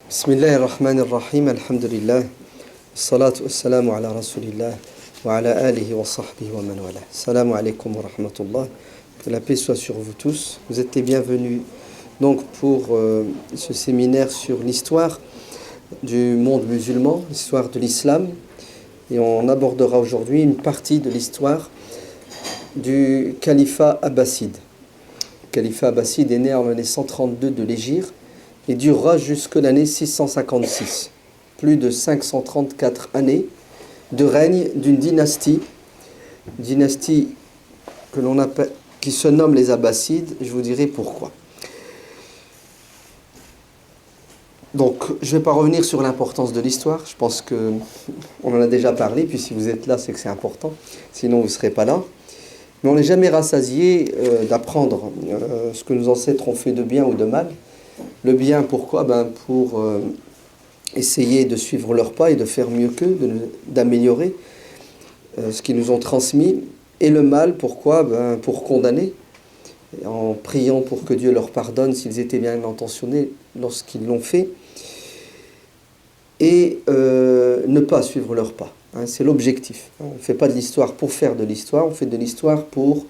بسم الله الرحمن الرحيم الحمد لله الصلاة والسلام على رسول الله وعلى آله وصحبه ومن والاه. Salam alaikum wa rahmatullah. Que la paix soit sur vous tous. Vous êtes les bienvenus donc pour ce séminaire sur l'histoire du monde musulman, l'histoire de l'islam. Et on abordera aujourd'hui une partie de l'histoire du califat abbasside. Le califat abbasside est né en l'année 132 de l'Hégire et durera jusque l'année 656. Plus de 534 années de règne d'une dynastie que l'on appelle, qui se nomme les Abbassides. Je vous dirai pourquoi. Donc, je ne vais pas revenir sur l'importance de l'histoire. Je pense qu'on en a déjà parlé, puis si vous êtes là, c'est que c'est important. Sinon, vous ne serez pas là. Mais on n'est jamais rassasié d'apprendre ce que nos ancêtres ont fait de bien ou de mal. Le bien, pourquoi ? Pour essayer de suivre leurs pas et de faire mieux qu'eux, d'améliorer ce qu'ils nous ont transmis. Et le mal, pourquoi ? Pour condamner, en priant pour que Dieu leur pardonne s'ils étaient bien intentionnés lorsqu'ils l'ont fait. Et ne pas suivre leurs pas. C'est l'objectif. On ne fait pas de l'histoire pour faire de l'histoire, on fait de l'histoire pour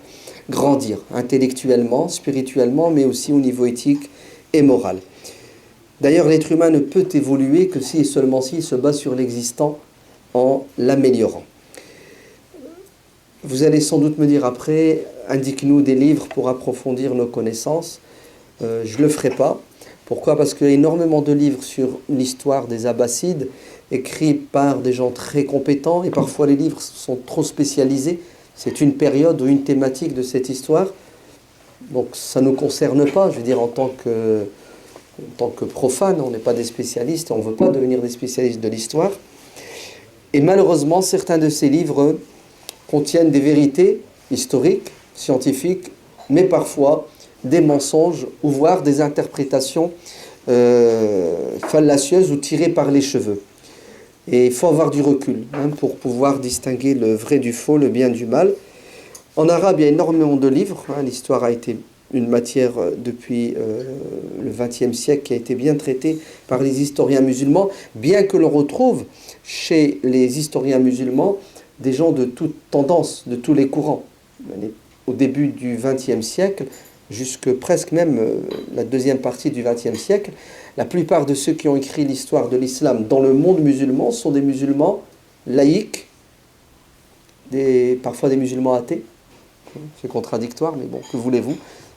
grandir intellectuellement, spirituellement, mais aussi au niveau éthique et moral. D'ailleurs, l'être humain ne peut évoluer que si et seulement s'il se base sur l'existant en l'améliorant. Vous allez sans doute me dire après, indique-nous des livres pour approfondir nos connaissances. Je ne le ferai pas. Pourquoi ? Parce qu'il y a énormément de livres sur l'histoire des Abbassides, écrits par des gens très compétents, et parfois les livres sont trop spécialisés. C'est une période ou une thématique de cette histoire. Donc ça ne nous concerne pas, je veux dire, en tant que profane, on n'est pas des spécialistes, on ne veut pas devenir des spécialistes de l'histoire. Et malheureusement, certains de ces livres contiennent des vérités historiques, scientifiques, mais parfois des mensonges ou voire des interprétations fallacieuses ou tirées par les cheveux. Et il faut avoir du recul pour pouvoir distinguer le vrai du faux, le bien du mal. En arabe, il y a énormément de livres. L'histoire a été une matière depuis le XXe siècle qui a été bien traitée par les historiens musulmans, bien que l'on retrouve chez les historiens musulmans des gens de toutes tendances, de tous les courants. Au début du XXe siècle, jusque presque même la deuxième partie du XXe siècle, la plupart de ceux qui ont écrit l'histoire de l'islam dans le monde musulman sont des musulmans laïcs, parfois des musulmans athées. C'est contradictoire, mais bon, que voulez-vous ?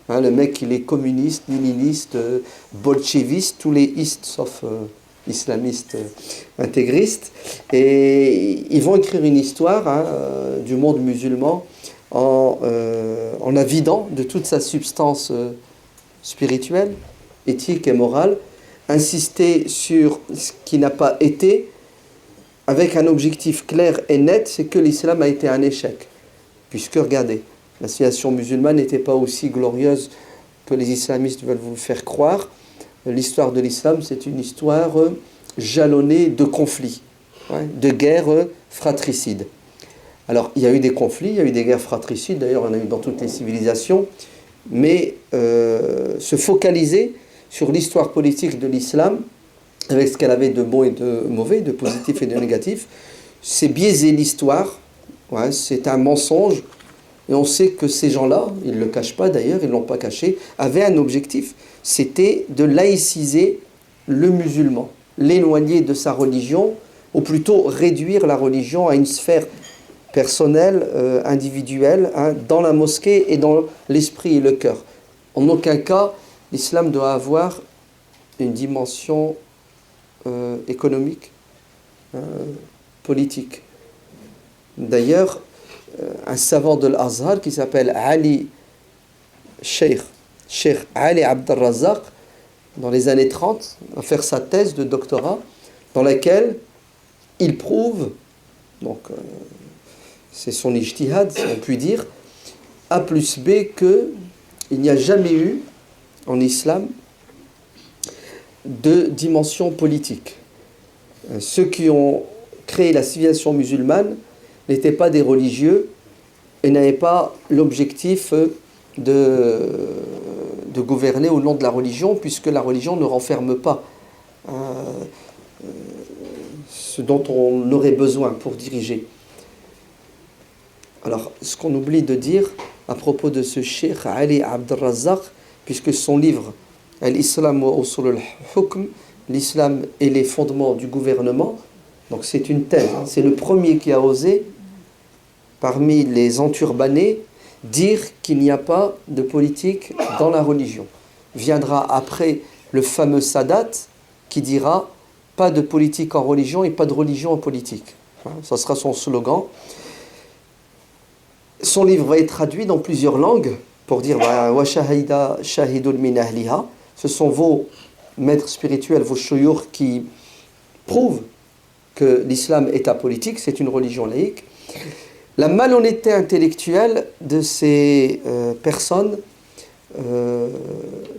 Le mec, il est communiste, léniniste, bolchéviste, tous les istes sauf islamistes intégristes. Et ils vont écrire une histoire du monde musulman en la vidant de toute sa substance spirituelle, éthique et morale, insister sur ce qui n'a pas été, avec un objectif clair et net, c'est que l'islam a été un échec. Puisque, regardez, la civilisation musulmane n'était pas aussi glorieuse que les islamistes veulent vous faire croire. L'histoire de l'islam, c'est une histoire jalonnée de conflits, de guerres fratricides. Alors, il y a eu des conflits, il y a eu des guerres fratricides, d'ailleurs, il y en a eu dans toutes les civilisations, mais se focaliser sur l'histoire politique de l'islam, avec ce qu'elle avait de bon et de mauvais, de positif et de négatif, c'est biaiser l'histoire, c'est un mensonge. Et on sait que ces gens-là, ils ne le cachent pas d'ailleurs, ils ne l'ont pas caché, avaient un objectif, c'était de laïciser le musulman, l'éloigner de sa religion, ou plutôt réduire la religion à une sphère personnelle, individuelle, dans la mosquée et dans l'esprit et le cœur. En aucun cas, l'islam doit avoir une dimension économique, politique. D'ailleurs, un savant de l'Azhar qui s'appelle Cheikh Ali Abd al-Razzaq, dans les années 30, va faire sa thèse de doctorat dans laquelle il prouve, donc c'est son ijtihad, si on peut dire, A plus B, qu'il n'y a jamais eu en islam de dimension politique. Ceux qui ont créé la civilisation musulmane n'étaient pas des religieux et n'avaient pas l'objectif de gouverner au nom de la religion, puisque la religion ne renferme pas ce dont on aurait besoin pour diriger. Alors, ce qu'on oublie de dire à propos de ce Cheikh Ali Abd al-Razzaq, puisque son livre Al-Islam wa Usul al-Hukm, l'islam et les fondements du gouvernement, donc c'est une thèse, hein, c'est le premier qui a osé, parmi les enturbanés, dire qu'il n'y a pas de politique dans la religion. Viendra après le fameux Sadat qui dira pas de politique en religion et pas de religion en politique. Ça sera son slogan. Son livre va être traduit dans plusieurs langues pour dire wa shahida shahidun min ahliha. Ce sont vos maîtres spirituels, vos shuyukh qui prouvent que l'islam est apolitique, c'est une religion laïque. La malhonnêteté intellectuelle de ces personnes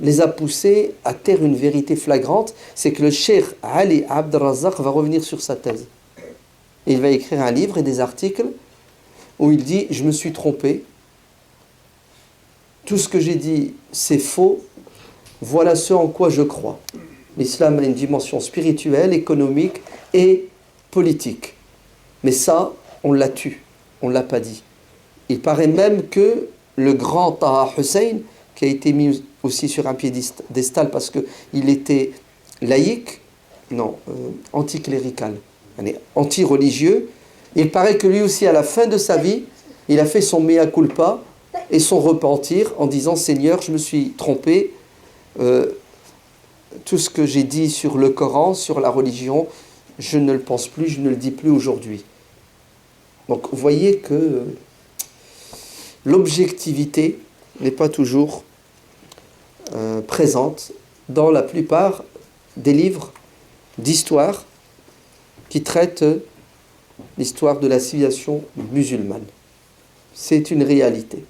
les a poussés à taire une vérité flagrante, c'est que le Cheikh Ali Abd al-Razzaq va revenir sur sa thèse. Il va écrire un livre et des articles où il dit « Je me suis trompé, tout ce que j'ai dit c'est faux, voilà ce en quoi je crois. L'islam a une dimension spirituelle, économique et politique. Mais ça, on l'a tué, on ne l'a pas dit. Il paraît même que le grand Taha Hussein, qui a été mis aussi sur un piédestal parce qu'il était laïque, non, anticlérical, anti-religieux, il paraît que lui aussi, à la fin de sa vie, il a fait son mea culpa et son repentir en disant « Seigneur, je me suis trompé, tout ce que j'ai dit sur le Coran, sur la religion, je ne le pense plus, je ne le dis plus aujourd'hui. » Donc, vous voyez que l'objectivité n'est pas toujours présente dans la plupart des livres d'histoire qui traitent l'histoire de la civilisation musulmane. C'est une réalité.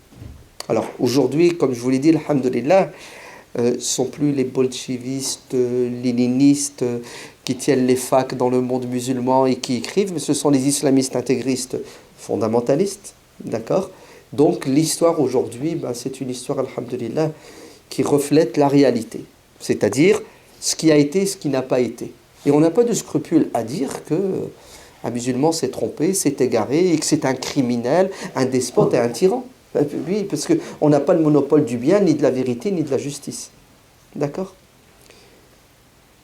Alors aujourd'hui, comme je vous l'ai dit, alhamdoulilah, ce sont plus les bolchevistes, léninistes qui tiennent les facs dans le monde musulman et qui écrivent, mais ce sont les islamistes intégristes fondamentalistes, d'accord ? Donc l'histoire aujourd'hui, c'est une histoire, alhamdoulilah, qui reflète la réalité, c'est-à-dire ce qui a été, ce qui n'a pas été. Et on n'a pas de scrupule à dire que un musulman s'est trompé, s'est égaré, et que c'est un criminel, un despote et un tyran. Oui, parce qu'on n'a pas le monopole du bien, ni de la vérité, ni de la justice. D'accord ?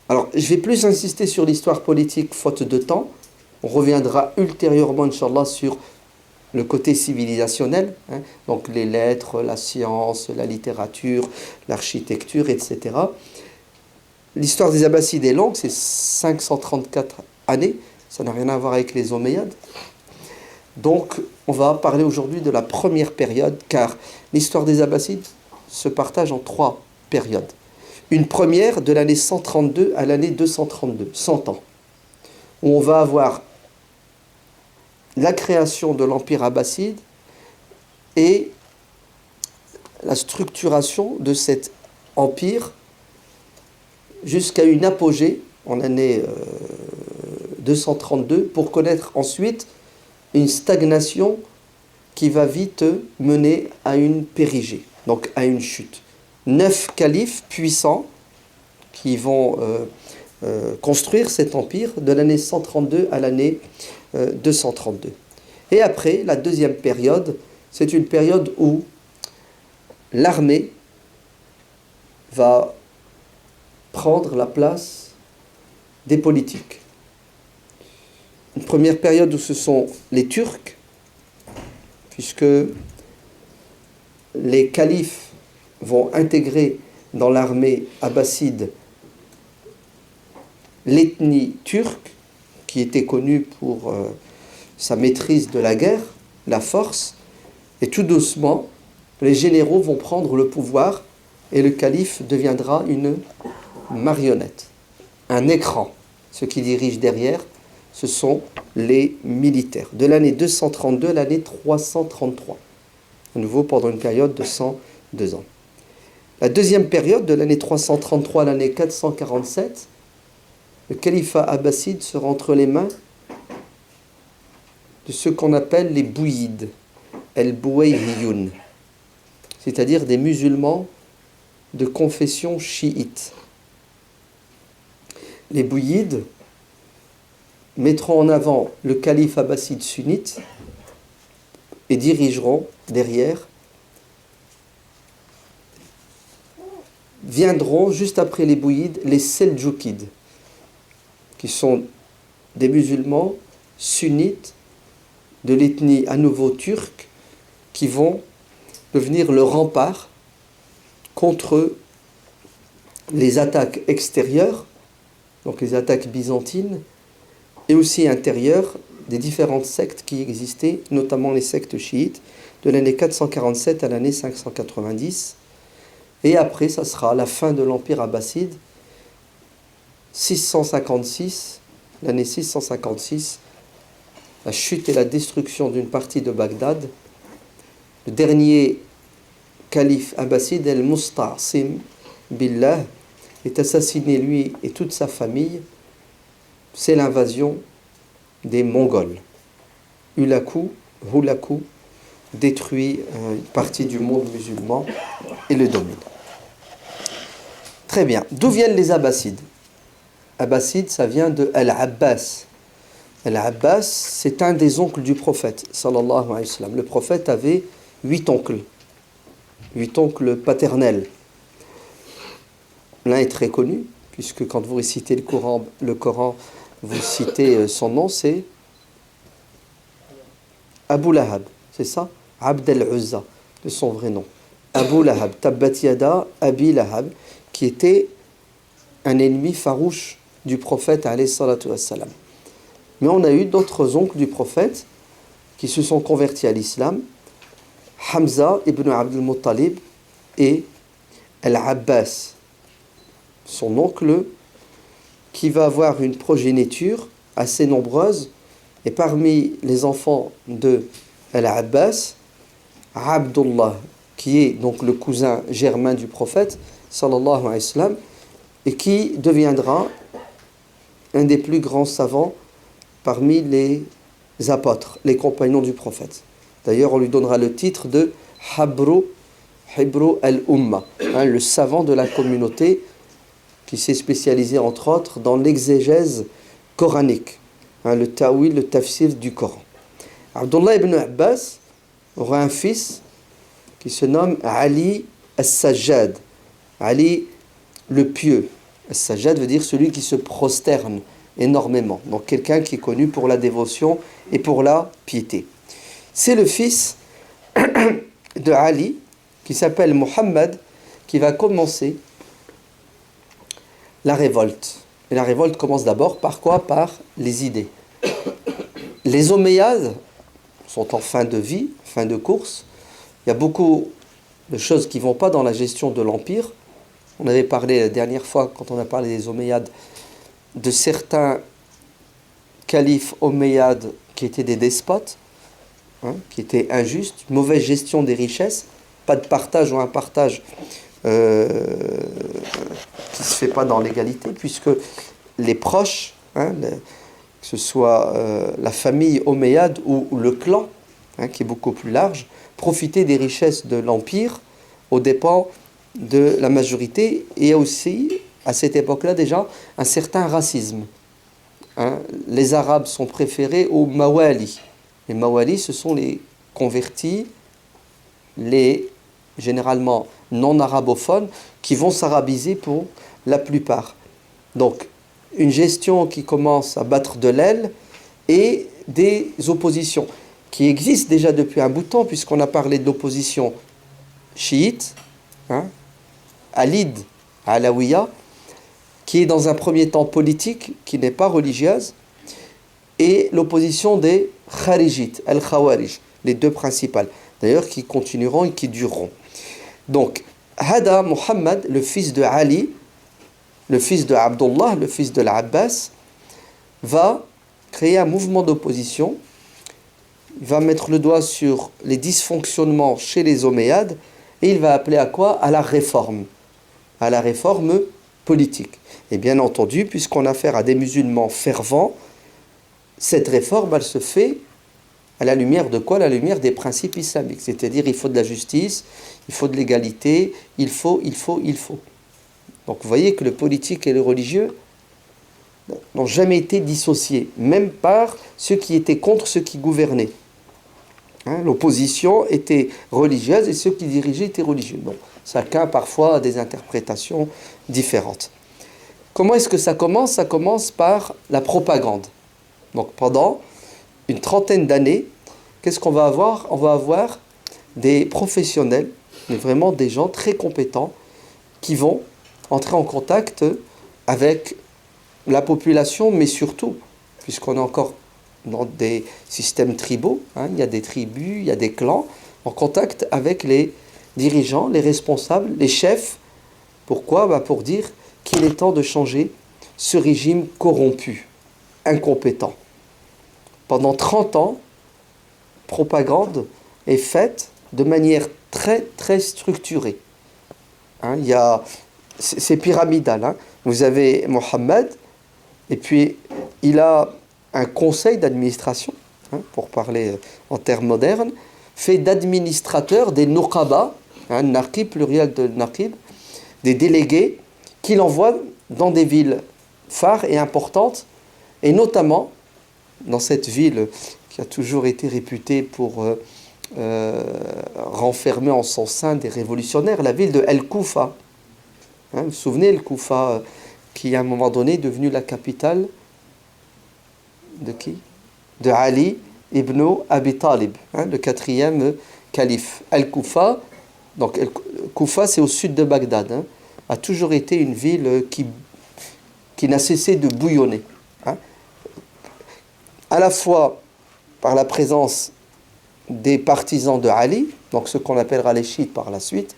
Alors, je vais plus insister sur l'histoire politique, faute de temps. On reviendra ultérieurement, Inch'Allah, sur le côté civilisationnel, hein, donc les lettres, la science, la littérature, l'architecture, etc. L'histoire des Abbassides est longue, c'est 534 années. Ça n'a rien à voir avec les Omeyyades. Donc, on va parler aujourd'hui de la première période, car l'histoire des Abbassides se partage en 3 périodes. Une première de l'année 132 à l'année 232, 100 ans, où on va avoir la création de l'Empire abbasside et la structuration de cet empire jusqu'à une apogée en année 232 pour connaître ensuite une stagnation qui va vite mener à une périgée, donc à une chute. 9 califes puissants qui vont construire cet empire de l'année 132 à l'année 232. Et après, la deuxième période, c'est une période où l'armée va prendre la place des politiques. Une première période où ce sont les Turcs, puisque les califes vont intégrer dans l'armée abbasside l'ethnie turque, qui était connue pour sa maîtrise de la guerre, la force, et tout doucement, les généraux vont prendre le pouvoir et le calife deviendra une marionnette, un écran. Ceux qui dirigent derrière, ce sont les militaires. De l'année 232 à l'année 333. À nouveau pendant une période de 102 ans. La deuxième période, de l'année 333 à l'année 447, le califat abbasside sera entre les mains de ceux qu'on appelle les bouyides, el-Bouayhiyoun, c'est-à-dire des musulmans de confession chiite. les bouyides mettront en avant le calife abbasside sunnite et dirigeront derrière, viendront juste après les bouyides les Seldjoukides, qui sont des musulmans sunnites de l'ethnie à nouveau turque, qui vont devenir le rempart contre les attaques extérieures, donc les attaques byzantines, et aussi intérieures des différentes sectes qui existaient, notamment les sectes chiites, de l'année 447 à l'année 590. Et après, ça sera la fin de l'Empire abbasside, 656, l'année 656, la chute et la destruction d'une partie de Bagdad. Le dernier calife abbasside, El-Musta'sim Billah, est assassiné, lui et toute sa famille. C'est l'invasion des Mongols. Hulaku détruit une partie du monde musulman et le domine. Très bien. D'où viennent les Abbassides? Abbasside, ça vient de Al-Abbas. Al-Abbas, c'est un des oncles du prophète, sallallahu alayhi wa sallam. Le prophète avait 8 oncles paternels. L'un est très connu, puisque quand vous récitez le Coran, vous citez son nom, c'est Abu Lahab, c'est ça? Abd al-Uzza, de son vrai nom. Abu Lahab, Tabbat Yada Abi Lahab, qui était un ennemi farouche du prophète, alayhi salatu wassalam. Mais on a eu d'autres oncles du prophète qui se sont convertis à l'islam, Hamza ibn Abdul Muttalib et Al-Abbas, son oncle, qui va avoir une progéniture assez nombreuse. Et parmi les enfants de Al-Abbas, Abdullah, qui est donc le cousin germain du prophète, sallallahu alayhi wa sallam, et qui deviendra un des plus grands savants parmi les apôtres, les compagnons du prophète. D'ailleurs, on lui donnera le titre de Hibru al-Umma, le savant de la communauté, qui s'est spécialisé entre autres dans l'exégèse coranique, le ta'wil, le tafsir du Coran. Abdullah ibn Abbas aura un fils qui se nomme Ali as-Sajjad, Ali le pieux. As-Sajjad veut dire celui qui se prosterne énormément, donc quelqu'un qui est connu pour la dévotion et pour la piété. C'est le fils de Ali, qui s'appelle Muhammad, qui va commencer la révolte. Et la révolte commence d'abord par quoi? Par les idées. Les Omeyyades sont en fin de vie, fin de course. Il y a beaucoup de choses qui ne vont pas dans la gestion de l'Empire. On avait parlé la dernière fois, quand on a parlé des Omeyyades, de certains califes Omeyyades qui étaient des despotes, qui étaient injustes, mauvaise gestion des richesses, pas de partage ou un partage qui ne se fait pas dans l'égalité, puisque les proches, que ce soit la famille Omeyyade ou le clan, qui est beaucoup plus large, profitaient des richesses de l'Empire aux dépens de la majorité, et aussi, à cette époque-là déjà, un certain racisme. Les Arabes sont préférés aux Mawali. Les Mawali, ce sont les convertis, les généralement non-arabophones, qui vont s'arabiser pour la plupart. Donc, une gestion qui commence à battre de l'aile et des oppositions qui existent déjà depuis un bout de temps, puisqu'on a parlé de l'opposition chiite, Alid, Alawiya, qui est dans un premier temps politique, qui n'est pas religieuse, et l'opposition des Kharijites, Al-Khawarij, les deux principales, d'ailleurs qui continueront et qui dureront. Donc, Hada Muhammad, le fils de Ali, le fils de Abdullah, le fils de l'Abbas, va créer un mouvement d'opposition. Il va mettre le doigt sur les dysfonctionnements chez les Omeyyades et il va appeler à quoi? À la réforme politique. Et bien entendu, puisqu'on a affaire à des musulmans fervents, cette réforme, elle se fait à la lumière de quoi? À la lumière des principes islamiques. C'est-à-dire, il faut de la justice, il faut de l'égalité, il faut. Donc vous voyez que le politique et le religieux n'ont jamais été dissociés, même par ceux qui étaient contre ceux qui gouvernaient. L'opposition était religieuse et ceux qui dirigeaient étaient religieux. Bon, chacun parfois a des interprétations différentes. Comment est-ce que ça commence? Ça commence par la propagande. Donc pendant une trentaine d'années, qu'est-ce qu'on va avoir? On va avoir des professionnels, mais vraiment des gens très compétents, qui vont entrer en contact avec la population, mais surtout, puisqu'on est encore dans des systèmes tribaux, il y a des tribus, il y a des clans, en contact avec les dirigeants, les responsables, les chefs. Pourquoi? Pour dire qu'il est temps de changer ce régime corrompu, incompétent. Pendant 30 ans, propagande est faite de manière très très structurée. C'est pyramidal. Vous avez Mohammed, et puis il a un conseil d'administration, pour parler en termes modernes, fait d'administrateurs des nuqaba, naqib, pluriel de naqib, des délégués qu'il envoie dans des villes phares et importantes, et notamment dans cette ville qui a toujours été réputée pour renfermer en son sein des révolutionnaires, la ville de El-Koufa. Vous vous souvenez, El-Koufa, qui à un moment donné est devenue la capitale de qui? De Ali ibn Abi Talib, le quatrième calife. El-Koufa, donc El-Koufa c'est au sud de Bagdad, a toujours été une ville qui n'a cessé de bouillonner. À la fois par la présence des partisans de Ali, donc ce qu'on appellera les chiites par la suite,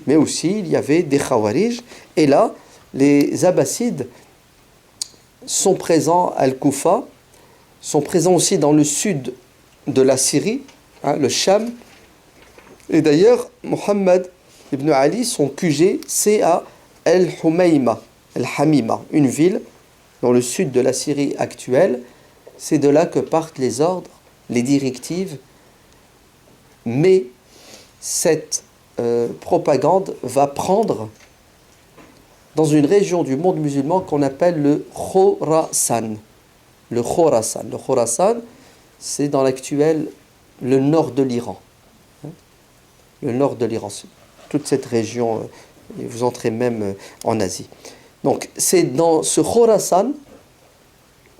mais aussi il y avait des khawarij, et là, les Abbassides sont présents à Al-Koufa, sont présents aussi dans le sud de la Syrie, le Cham, et d'ailleurs, Mohammed ibn Ali, son QG, c'est à El-Humayma, El-Hamima, une ville dans le sud de la Syrie actuelle. C'est de là que partent les ordres, les directives, mais cette propagande va prendre dans une région du monde musulman qu'on appelle le Khorasan. Le Khorasan, c'est dans l'actuel le nord de l'Iran. Le nord de l'Iran, toute cette région, vous entrez même en Asie. Donc c'est dans ce Khorasan,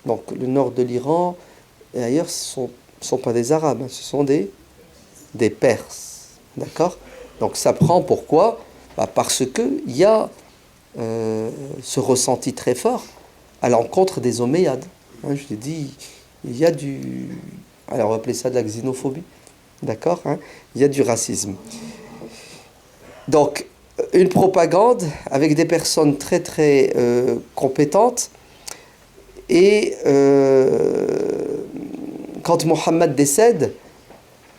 donc le nord de l'Iran, et ailleurs ce ne sont pas des Arabes, ce sont des Perses. D'accord? Donc ça prend pourquoi? Parce qu'il y a ce ressenti très fort à l'encontre des Omeyyades. Je l'ai dit, il y a alors on va appeler ça de la xénophobie. D'accord? Il y a du racisme. Donc, une propagande avec des personnes très très compétentes. Et quand Mohammed décède,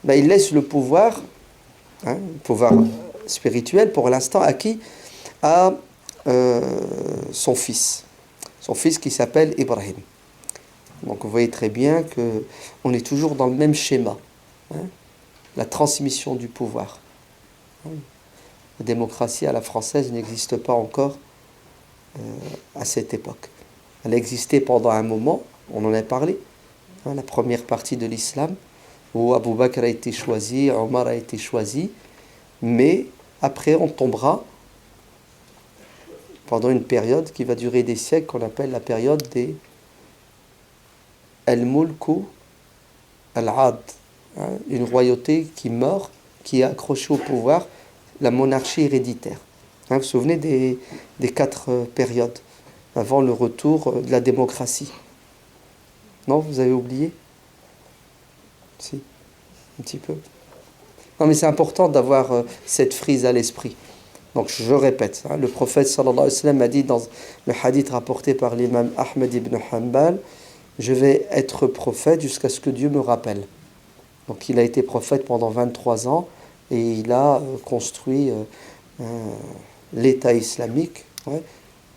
il laisse le pouvoir spirituel pour l'instant acquis à son fils qui s'appelle Ibrahim. Donc vous voyez très bien qu'on est toujours dans le même schéma, la transmission du pouvoir. La démocratie à la française n'existe pas encore à cette époque. Elle a existé pendant un moment, on en a parlé, la première partie de l'islam, où Abu Bakr a été choisi, Omar a été choisi, mais après on tombera pendant une période qui va durer des siècles, qu'on appelle la période des Al-Mulku Al-Ad, une royauté qui meurt, qui est accrochée au pouvoir, la monarchie héréditaire. Vous vous souvenez des 4 périodes avant le retour de la démocratie? Non, vous avez oublié? Si, un petit peu. Non, mais c'est important d'avoir cette frise à l'esprit. Donc je répète, le prophète sallallahu alayhi wa sallam a dit dans le hadith rapporté par l'imam Ahmed ibn Hanbal, je vais être prophète jusqu'à ce que Dieu me rappelle. Donc il a été prophète pendant 23 ans et il a construit l'État islamique.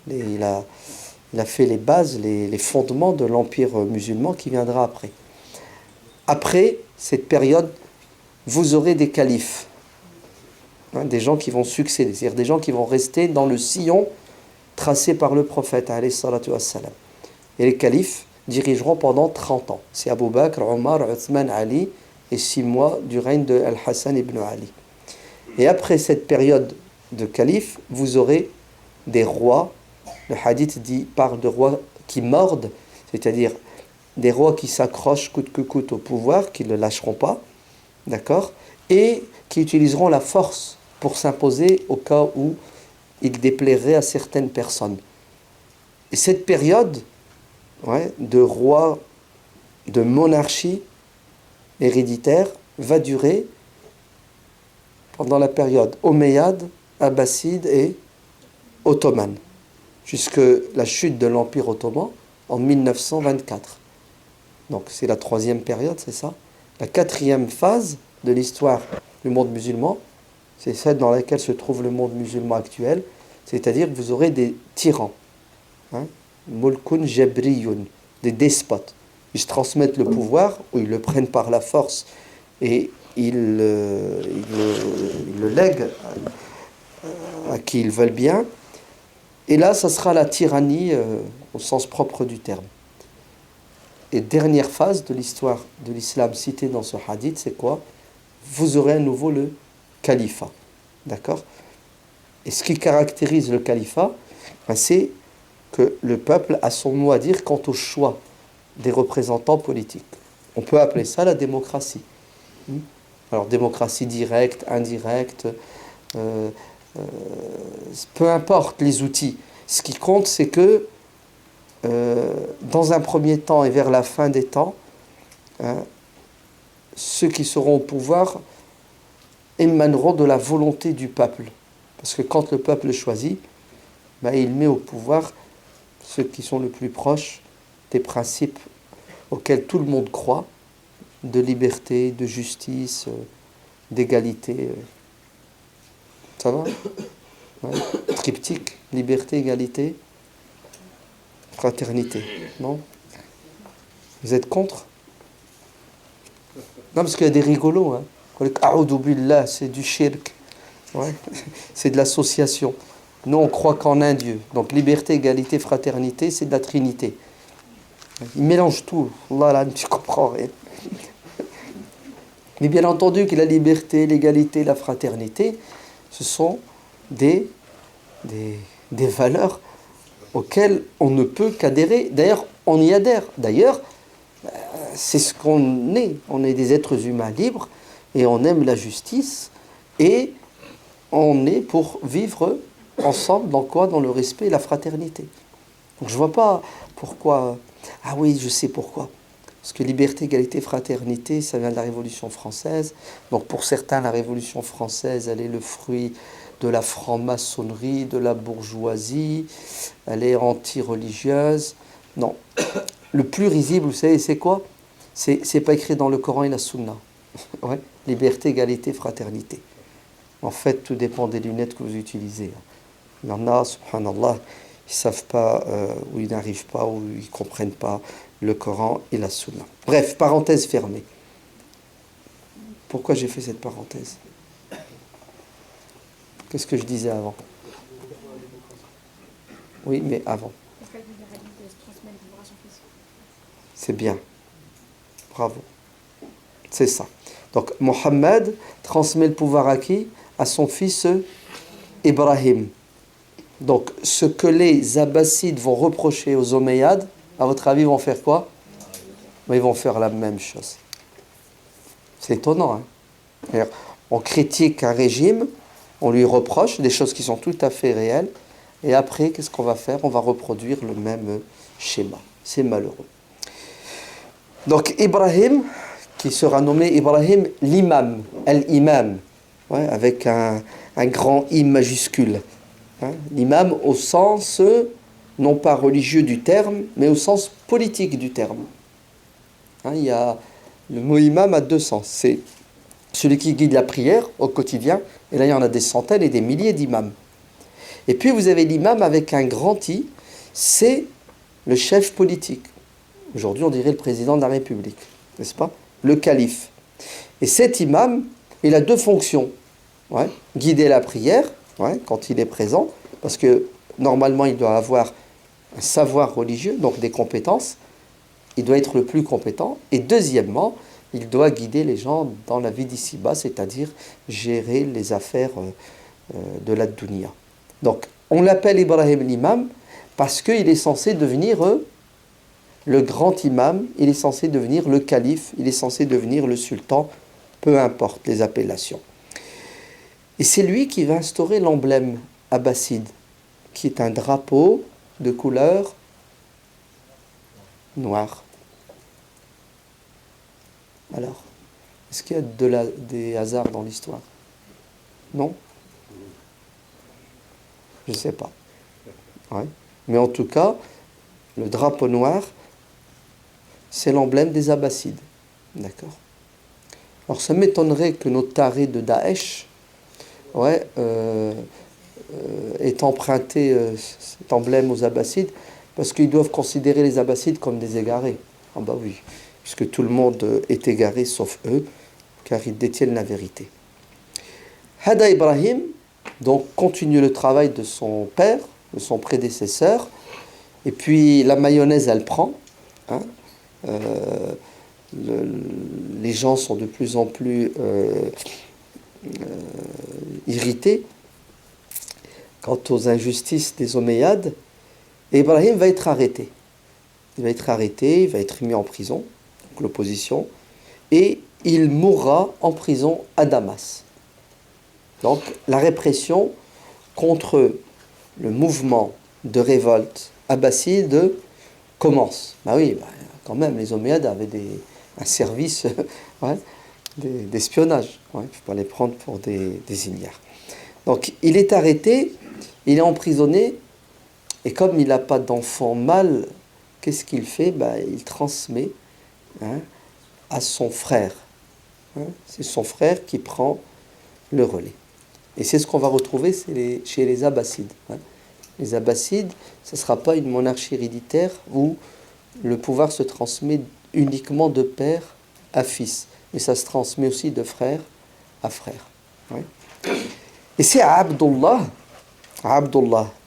Il a fait les bases, les fondements de l'empire musulman qui viendra après. Après cette période, vous aurez des califes, des gens qui vont succéder, c'est-à-dire des gens qui vont rester dans le sillon tracé par le prophète, alayhi salatu wassalam. Et les califes dirigeront pendant 30 ans. C'est Abu Bakr, Omar, Othman, Ali et 6 mois du règne de Al-Hassan ibn Ali. Et après cette période de calife, vous aurez des rois. Le hadith parle de rois qui mordent, c'est-à-dire des rois qui s'accrochent coûte que coûte au pouvoir, qui ne le lâcheront pas, d'accord, et qui utiliseront la force pour s'imposer au cas où il déplairait à certaines personnes. Et cette période de roi, de monarchie héréditaire va durer pendant la période omeyyade, abbasside et ottomane, jusque la chute de l'Empire ottoman en 1924. Donc c'est la 3e période, c'est ça. La 4e phase de l'histoire du monde musulman, c'est celle dans laquelle se trouve le monde musulman actuel, c'est-à-dire que vous aurez des tyrans, mulkun jabriyun, des despotes. Ils se transmettent le pouvoir, ou ils le prennent par la force, et ils le lèguent à qui ils veulent bien. Et là, ça sera la tyrannie au sens propre du terme. Et dernière phase de l'histoire de l'islam citée dans ce hadith, c'est quoi? Vous aurez à nouveau le califat. D'accord? Et ce qui caractérise le califat, c'est que le peuple a son mot à dire quant au choix des représentants politiques. On peut appeler ça la démocratie. Alors démocratie directe, indirecte, peu importe les outils. Ce qui compte, c'est que dans un premier temps et vers la fin des temps, ceux qui seront au pouvoir émaneront de la volonté du peuple. Parce que quand le peuple choisit, il met au pouvoir ceux qui sont le plus proches des principes auxquels tout le monde croit, de liberté, de justice, d'égalité. Ça va? Triptyque, liberté, égalité, fraternité. Non? Vous êtes contre? Non, parce qu'il y a des rigolos. A'udhu billah, c'est du shirk. C'est de l'association. Nous, on croit qu'en un Dieu. Donc, liberté, égalité, fraternité, c'est de la Trinité. Ils mélangent tout. Allah, là, tu comprends rien. Mais bien entendu que la liberté, l'égalité, la fraternité, ce sont des valeurs auxquelles on ne peut qu'adhérer. D'ailleurs, on y adhère. D'ailleurs, c'est ce qu'on est. On est des êtres humains libres et on aime la justice et on est pour vivre ensemble dans quoi? Dans le respect et la fraternité. Donc je ne vois pas pourquoi... Ah oui, je sais pourquoi. Parce que liberté, égalité, fraternité, ça vient de la Révolution française. Donc pour certains, la Révolution française, elle est le fruit de la franc-maçonnerie, de la bourgeoisie, elle est anti-religieuse. Non. Le plus risible, vous savez, c'est quoi? C'est pas écrit dans le Coran et la Sunna. Liberté, égalité, fraternité. En fait, tout dépend des lunettes que vous utilisez. Il y en a, subhanallah, ils ne savent pas, ou ils n'arrivent pas, ou ils ne comprennent pas le Coran et la Sunna. Bref, parenthèse fermée. Pourquoi j'ai fait cette parenthèse? Qu'est-ce que je disais avant? Oui, mais avant. C'est bien. Bravo. C'est ça. Donc, Mohammed transmet le pouvoir à qui? À son fils Ibrahim. Donc, ce que les Abbassides vont reprocher aux Omeyyades, à votre avis, ils vont faire quoi? Ils vont faire la même chose. C'est étonnant. On critique un régime, on lui reproche des choses qui sont tout à fait réelles, et après, qu'est-ce qu'on va faire? On va reproduire le même schéma. C'est malheureux. Donc, Ibrahim, qui sera nommé Ibrahim l'imam, al-imam, avec un grand I majuscule. L'imam au sens, non pas religieux du terme, mais au sens politique du terme. Il y a, le mot imam a 2 sens. C'est celui qui guide la prière au quotidien, et là il y en a des centaines et des milliers d'imams. Et puis vous avez l'imam avec un grand I, c'est le chef politique. Aujourd'hui on dirait le président de la République, n'est-ce pas? Le calife. Et cet imam, il a 2 fonctions. Guider la prière, quand il est présent, parce que normalement il doit avoir un savoir religieux, donc des compétences. Il doit être le plus compétent. Et deuxièmement, il doit guider les gens dans la vie d'ici-bas, c'est-à-dire gérer les affaires de la dunya. Donc, on l'appelle Ibrahim l'imam parce qu'il est censé devenir le grand imam, il est censé devenir le calife, il est censé devenir le sultan, peu importe les appellations. Et c'est lui qui va instaurer l'emblème abbasside, qui est un drapeau de couleur noire. Alors, est-ce qu'il y a des hasards dans l'histoire? Non? Je ne sais pas. Ouais. Mais en tout cas, le drapeau noir, c'est l'emblème des Abbassides. D'accord? Alors, ça m'étonnerait que nos tarés de Daesh aient emprunté cet emblème aux Abbassides, parce qu'ils doivent considérer les Abbassides comme des égarés. Ah bah oui, puisque tout le monde est égaré sauf eux, car ils détiennent la vérité. Hada Ibrahim, donc, continue le travail de son père, de son prédécesseur, et puis la mayonnaise, elle prend. Hein, les gens sont de plus en plus irrités quant aux injustices des Omeyyades, et Ibrahim va être arrêté. Il va être arrêté, il va être mis en prison, donc l'opposition, et il mourra en prison à Damas. Donc la répression contre le mouvement de révolte abbasside commence. Bah oui, quand même, les Omeyyades avaient un service d'espionnage. Il ne faut pas les prendre pour des ignares. Donc il est arrêté, il est emprisonné, et comme il n'a pas d'enfant mâle, qu'est-ce qu'il fait? Il transmet à son frère. C'est son frère qui prend le relais. Et c'est ce qu'on va retrouver chez les Abbassides. Les Abbassides, ce ne sera pas une monarchie héréditaire où le pouvoir se transmet uniquement de père à fils, mais ça se transmet aussi de frère à frère. Et c'est Abdullah,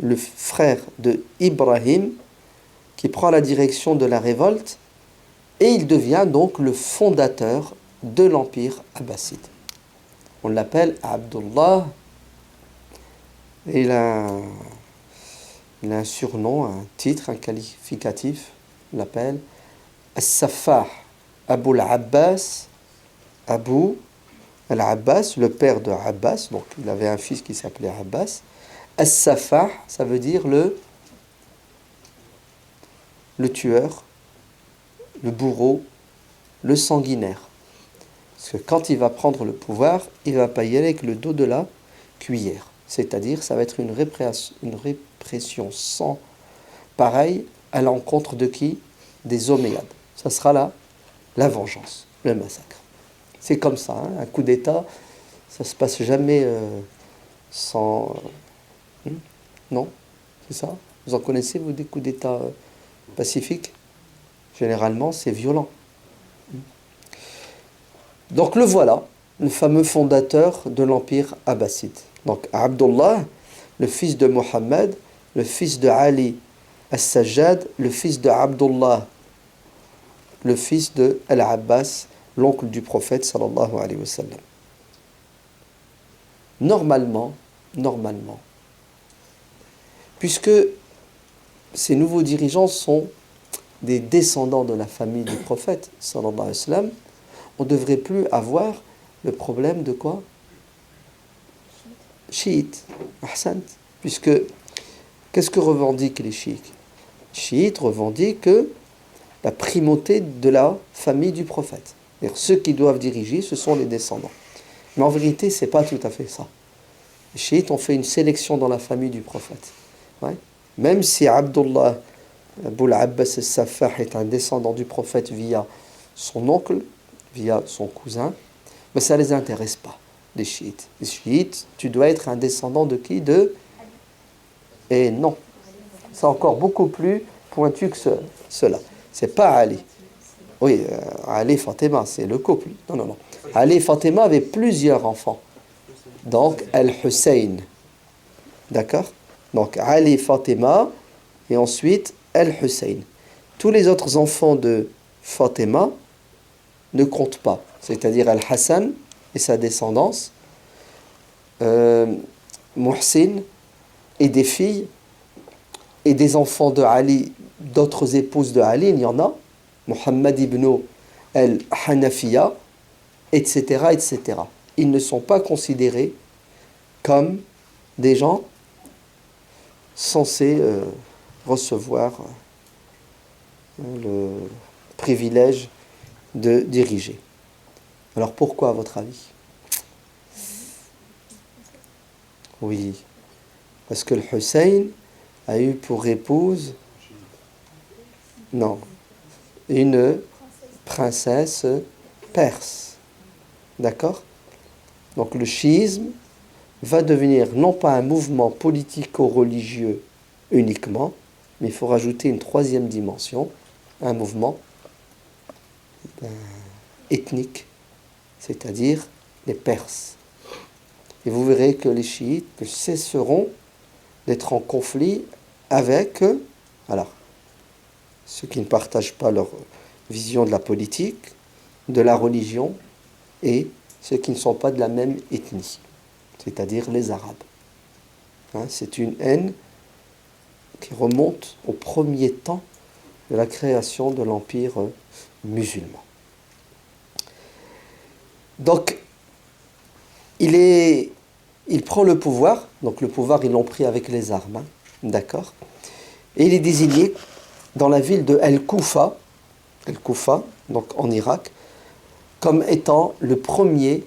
le frère de Ibrahim, qui prend la direction de la révolte, et il devient donc le fondateur de l'empire abbasside. On l'appelle Abdullah. Et il a un surnom, un titre, un qualificatif. On l'appelle As-Saffah Abu al-Abbas, Abu al-Abbas, le père de Abbas. Donc il avait un fils qui s'appelait Abbas. As-Saffah, ça veut dire le tueur, le bourreau, le sanguinaire. Parce que quand il va prendre le pouvoir, il ne va pas y aller avec le dos de la cuillère. C'est-à-dire, ça va être une répression sans pareil à l'encontre de qui? Des Omeyyades. Ça sera la vengeance, le massacre. C'est comme ça, un coup d'État, ça ne se passe jamais sans... Non? C'est ça? Vous en connaissez, vous, des coups d'État pacifiques? Généralement, c'est violent. Donc le voilà, le fameux fondateur de l'empire abbasside. Donc Abdullah, le fils de Mohammed, le fils de Ali as-Sajjad, le fils de Abdullah, le fils de Al-Abbas, l'oncle du prophète sallallahu alayhi wa sallam. Normalement, puisque ces nouveaux dirigeants sont des descendants de la famille du prophète sallallahu alayhi wa sallam, on ne devrait plus avoir le problème de quoi? Chiites. Ahsant. Puisque, qu'est-ce que revendiquent les chiites? Les chiites revendiquent la primauté de la famille du prophète. C'est-à-dire, ceux qui doivent diriger, ce sont les descendants. Mais en vérité, ce n'est pas tout à fait ça. Les chiites ont fait une sélection dans la famille du prophète. Même si Abdullah Abu al-Abbas al-Saffah est un descendant du prophète via son oncle, via son cousin, mais ça ne les intéresse pas, les chiites. Les chiites, tu dois être un descendant de qui? Et non, c'est encore beaucoup plus pointu que cela. C'est pas Ali. Oui, Ali et Fatima, c'est le couple. Non. Ali et Fatima avaient plusieurs enfants. Donc, Al-Hussein. D'accord? Donc, Ali et Fatima, et ensuite Al-Hussein. Tous les autres enfants de Fatima ne comptent pas, c'est-à-dire Al-Hassan et sa descendance, Muhsin et des filles, et des enfants de Ali, d'autres épouses de Ali, il y en a, Muhammad ibn al-Hanafiya, etc., etc. Ils ne sont pas considérés comme des gens censés recevoir le privilège de diriger. Alors pourquoi, à votre avis? Oui, parce que le Hussein a eu pour épouse, non, une princesse perse. D'accord? Donc le chiisme va devenir non pas un mouvement politico-religieux uniquement, mais il faut rajouter une troisième dimension, un mouvement ethnique, c'est-à-dire les Perses. Et vous verrez que les chiites ne cesseront d'être en conflit avec ceux qui ne partagent pas leur vision de la politique, de la religion, et ceux qui ne sont pas de la même ethnie, c'est-à-dire les Arabes. C'est une haine qui remonte au premier temps de la création de l'empire musulman. Donc, il prend le pouvoir, donc le pouvoir ils l'ont pris avec les armes, d'accord, et il est désigné dans la ville de Al-Koufa, donc en Irak, comme étant le premier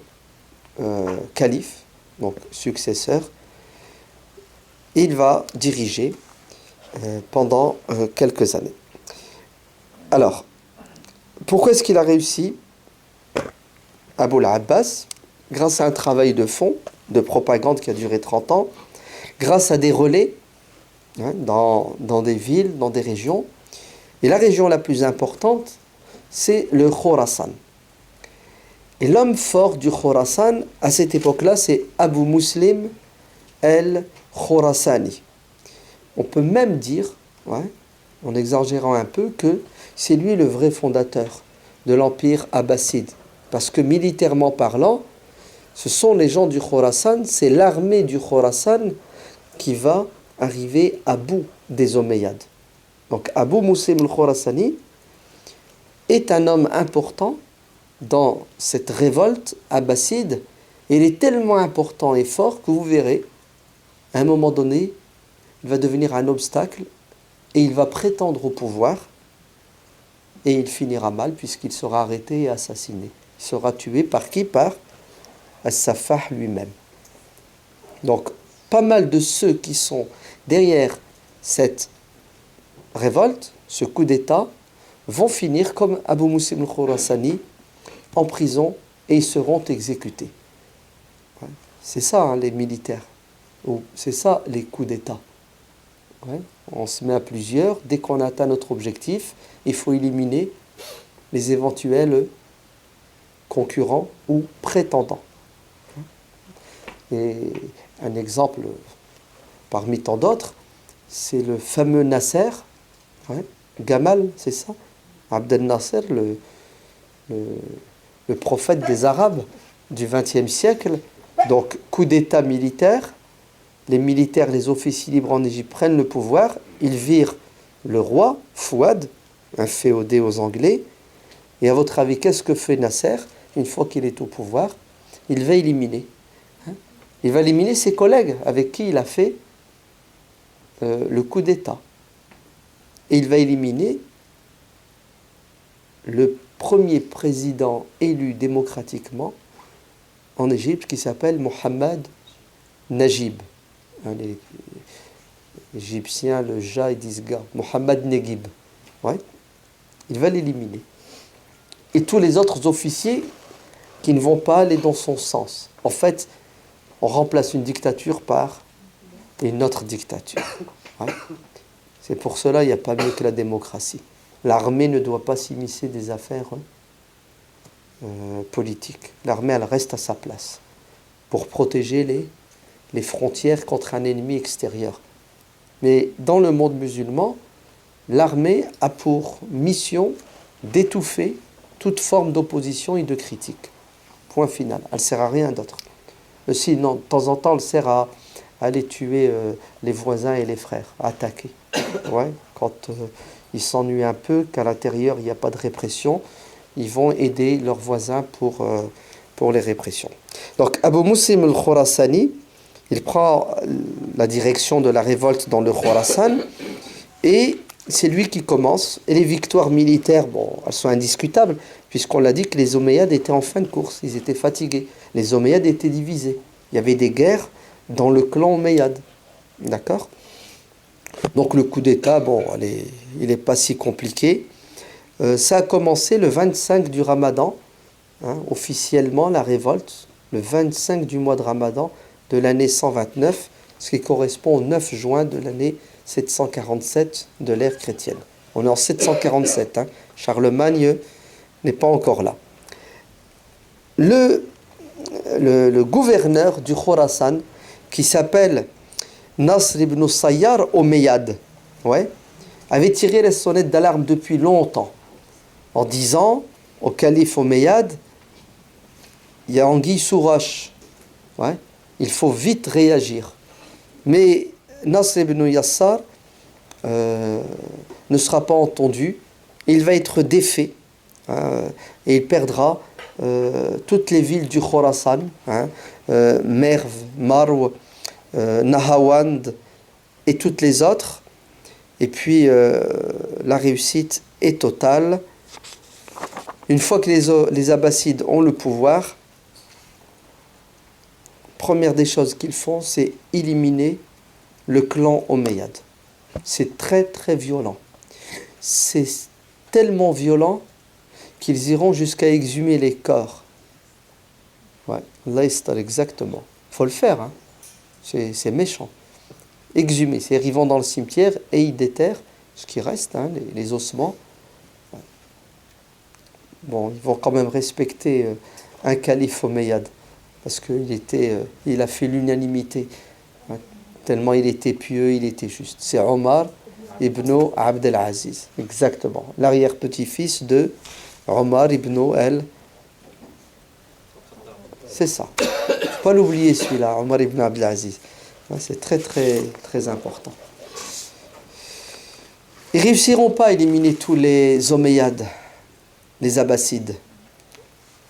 calife, donc successeur. Il va diriger pendant quelques années. Alors, pourquoi est-ce qu'il a réussi, Abou al-Abbas? Grâce à un travail de fond, de propagande qui a duré 30 ans, grâce à des relais dans des villes, dans des régions. Et la région la plus importante, c'est le Khorasan. Et l'homme fort du Khorasan, à cette époque-là, c'est Abu Muslim al-Khorasani. On peut même dire, en exagérant un peu, que c'est lui le vrai fondateur de l'empire abbasside. Parce que militairement parlant, ce sont les gens du Khorasan, c'est l'armée du Khorasan qui va arriver à bout des Omeyyades. Donc Abu Muslim al-Khorasani est un homme important dans cette révolte abbasside. Il est tellement important et fort que vous verrez, à un moment donné, il va devenir un obstacle et il va prétendre au pouvoir et il finira mal puisqu'il sera arrêté et assassiné. Il sera tué par qui? Par As-Saffah lui-même. Donc, pas mal de ceux qui sont derrière cette révolte, ce coup d'État, vont finir comme Abu Muslim al-Khorasani en prison et ils seront exécutés. C'est ça les militaires, c'est ça les coups d'État. On se met à plusieurs, dès qu'on atteint notre objectif, il faut éliminer les éventuels concurrents ou prétendants. Et un exemple parmi tant d'autres, c'est le fameux Nasser, Gamal, c'est ça, Abdel Nasser, le prophète des Arabes du XXe siècle. Donc, coup d'État militaire, les militaires, les officiers libres en Égypte prennent le pouvoir, ils virent le roi, Fouad, un féodé aux Anglais, et à votre avis, qu'est-ce que fait Nasser une fois qu'il est au pouvoir? Il va éliminer. Il va éliminer ses collègues avec qui il a fait le coup d'État. Et il va éliminer le premier président élu démocratiquement en Égypte qui s'appelle Mohamed Najib. Les Égyptiens, le Ja, ils disent Ga. Mohamed Negib. Il va l'éliminer. Et tous les autres officiers qui ne vont pas aller dans son sens. En fait, on remplace une dictature par une autre dictature. C'est pour cela qu'il n'y a pas mieux que la démocratie. L'armée ne doit pas s'immiscer des affaires politiques. L'armée, elle reste à sa place pour protéger les frontières contre un ennemi extérieur. Mais dans le monde musulman, l'armée a pour mission d'étouffer toute forme d'opposition et de critique. Point final. Elle ne sert à rien d'autre. Sinon, de temps en temps, elle sert à aller tuer les voisins et les frères, à attaquer. Ouais, quand ils s'ennuient un peu, qu'à l'intérieur, il n'y a pas de répression, ils vont aider leurs voisins pour les répressions. Donc, Abu Muslim al-Khurasani, il prend la direction de la révolte dans le Khorasan, et c'est lui qui commence. Et les victoires militaires, bon, elles sont indiscutables, puisqu'on l'a dit que les Omeyyades étaient en fin de course, ils étaient fatigués. Les Omeyyades étaient divisés. Il y avait des guerres dans le clan Omeyyade. D'accord ? Donc le coup d'État, bon, il n'est pas si compliqué. Ça a commencé le 25 du Ramadan, hein, officiellement la révolte, le 25 du mois de Ramadan de l'année 129, ce qui correspond au 9 juin de l'année 747 de l'ère chrétienne. On est en 747, hein. Charlemagne n'est pas encore là. Le gouverneur du Khorasan, qui s'appelle Nasr ibn Sayyar Omeyyad, ouais, avait tiré la sonnette d'alarme depuis longtemps, en disant au calife Omeyyad, il y a anguille sous roche, ouais, il faut vite réagir. Mais Nasr ibn Yassar ne sera pas entendu, il va être défait, hein, et il perdra toutes les villes du Khorasan, hein, Merv, Marw, Nahawand et toutes les autres. Et puis la réussite est totale. Une fois que les Abbassides ont le pouvoir, première des choses qu'ils font, c'est éliminer le clan Omeyyade. C'est très très violent. C'est tellement violent qu'ils iront jusqu'à exhumer les corps. Ouais, Leicester, exactement. Il faut le faire, hein. C'est méchant. Exhumer, c'est ils vont dans le cimetière et ils déterrent ce qui reste, hein, les ossements. Bon, ils vont quand même respecter un calife omeyyade, parce qu'il a fait l'unanimité, hein, tellement il était pieux, il était juste. C'est Omar ibn Abdel Aziz, exactement, l'arrière-petit-fils de Omar ibn C'est ça. Il ne faut pas l'oublier celui-là, Omar ibn Abdel Aziz. C'est très très très important. Ils ne réussiront pas à éliminer tous les Omeyyades, les Abbassides.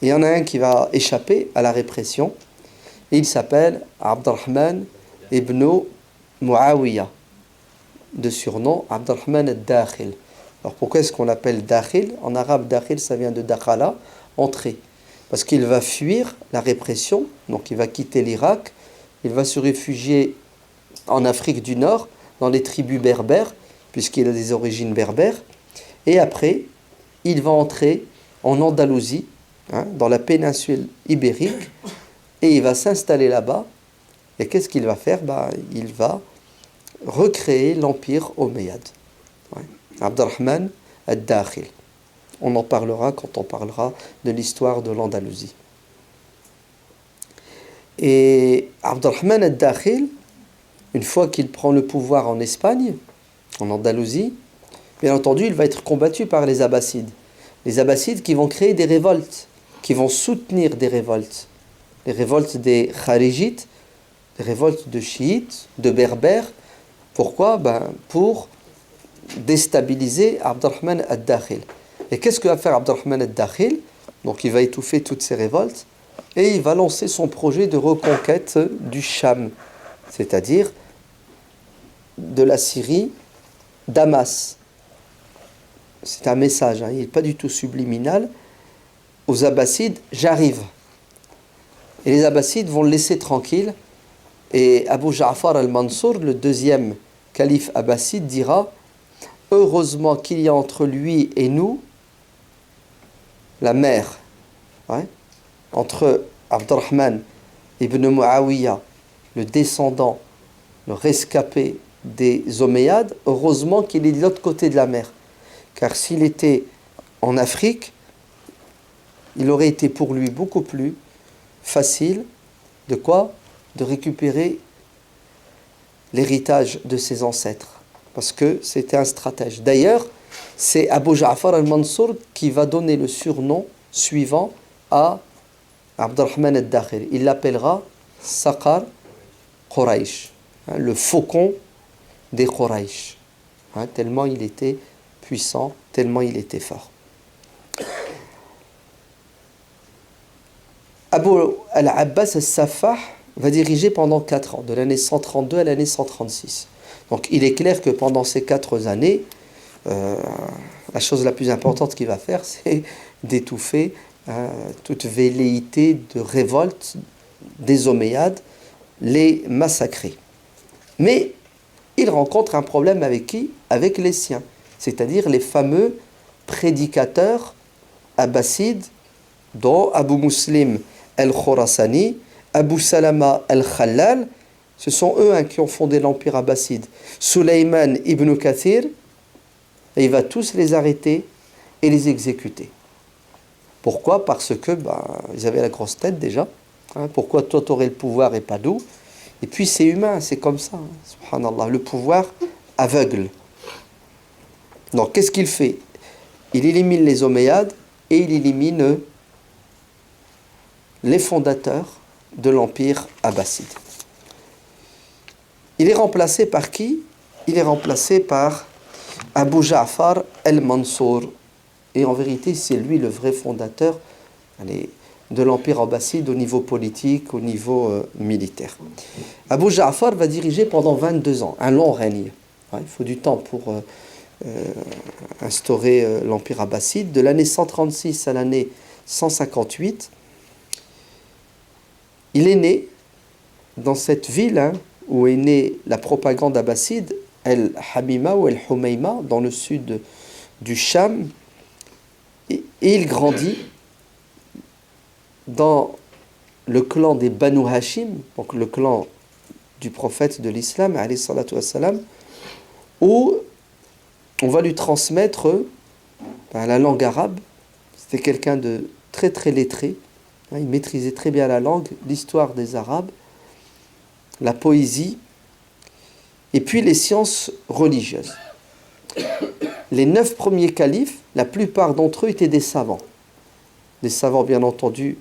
Il y en a un qui va échapper à la répression. Et il s'appelle Abdurrahman ibn Muawiyah, de surnom Abdurrahman al-Dakhil. Alors pourquoi est-ce qu'on l'appelle Dakhil ? En arabe, Dakhil, ça vient de Dakhala, entrer. Parce qu'il va fuir la répression, donc il va quitter l'Irak, il va se réfugier en Afrique du Nord, dans les tribus berbères, puisqu'il a des origines berbères, et après, il va entrer en Andalousie, hein, dans la péninsule ibérique, et il va s'installer là-bas, et qu'est-ce qu'il va faire ? Il va recréer l'empire omeyyade. Ouais. Abdurrahman al-Dakhil. On en parlera quand on parlera de l'histoire de l'Andalousie. Et Abdurrahman al-Dakhil, une fois qu'il prend le pouvoir en Espagne, en Andalousie, bien entendu, il va être combattu par les Abbassides. Les Abbassides qui vont créer des révoltes, qui vont soutenir des révoltes. Les révoltes des Kharijites, les révoltes de chiites, de berbères. Pourquoi ? Pour déstabiliser Abdurrahman al-Dakhil. Et qu'est-ce que va faire Abdurrahman al-Dakhil ? Donc il va étouffer toutes ces révoltes et il va lancer son projet de reconquête du Cham, c'est-à-dire de la Syrie, Damas. C'est un message, hein, il n'est pas du tout subliminal. Aux Abbassides, j'arrive. Et les Abbassides vont le laisser tranquille. Et Abu Ja'far al-Mansour, le deuxième calife abbasside, dira « Heureusement qu'il y a entre lui et nous la mer. Ouais. Entre Abdurrahman ibn Muawiyah, le descendant, le rescapé des Omeyyades, heureusement qu'il est de l'autre côté de la mer. Car s'il était en Afrique, il aurait été pour lui beaucoup plus facile de quoi ? De récupérer l'héritage de ses ancêtres, parce que c'était un stratège. D'ailleurs, c'est Abu Ja'far al-Mansour qui va donner le surnom suivant à Abdurrahman al-Dakhil. Il l'appellera Saqar Quraysh, le faucon des Quraysh, tellement il était puissant, tellement il était fort. Abu al-Abbas al-Saffah va diriger pendant 4 ans, de l'année 132 à l'année 136. Donc il est clair que pendant ces 4 années, la chose la plus importante qu'il va faire, c'est d'étouffer toute velléité de révolte des Omeyyades, les massacrer. Mais il rencontre un problème avec qui? Avec les siens, c'est-à-dire les fameux prédicateurs abbassides, dont Abu Muslim al-Khurasani, Abu Salama al-Khallal. Ce sont eux qui ont fondé l'empire abbasside. Sulayman ibn Kathir, et il va tous les arrêter et les exécuter. Pourquoi? Parce que ils avaient la grosse tête déjà. Pourquoi toi tu aurais le pouvoir et pas nous? Et puis c'est humain, c'est comme ça. Subhanallah, le pouvoir aveugle. Donc qu'est-ce qu'il fait? Il élimine les Omeyyades et il élimine les fondateurs de l'empire abbasside. Il est remplacé par qui? Il est remplacé par Abu Ja'far al-Mansour. Et en vérité, c'est lui le vrai fondateur de l'empire abbasside au niveau politique, au niveau militaire. Abu Ja'far va diriger pendant 22 ans, un long règne. Il faut du temps pour instaurer l'empire abbasside. De l'année 136 à l'année 158, il est né dans cette ville où est née la propagande abbasside, El-Hamima ou El-Humayma, dans le sud du Cham, et il grandit dans le clan des Banu Hashim, donc le clan du prophète de l'islam, alayhi salatu wassalam, où on va lui transmettre la langue arabe. C'était quelqu'un de très très lettré, il maîtrisait très bien la langue, l'histoire des Arabes, la poésie, et puis les sciences religieuses. Les 9 premiers califes, la plupart d'entre eux étaient des savants. Des savants, bien entendu,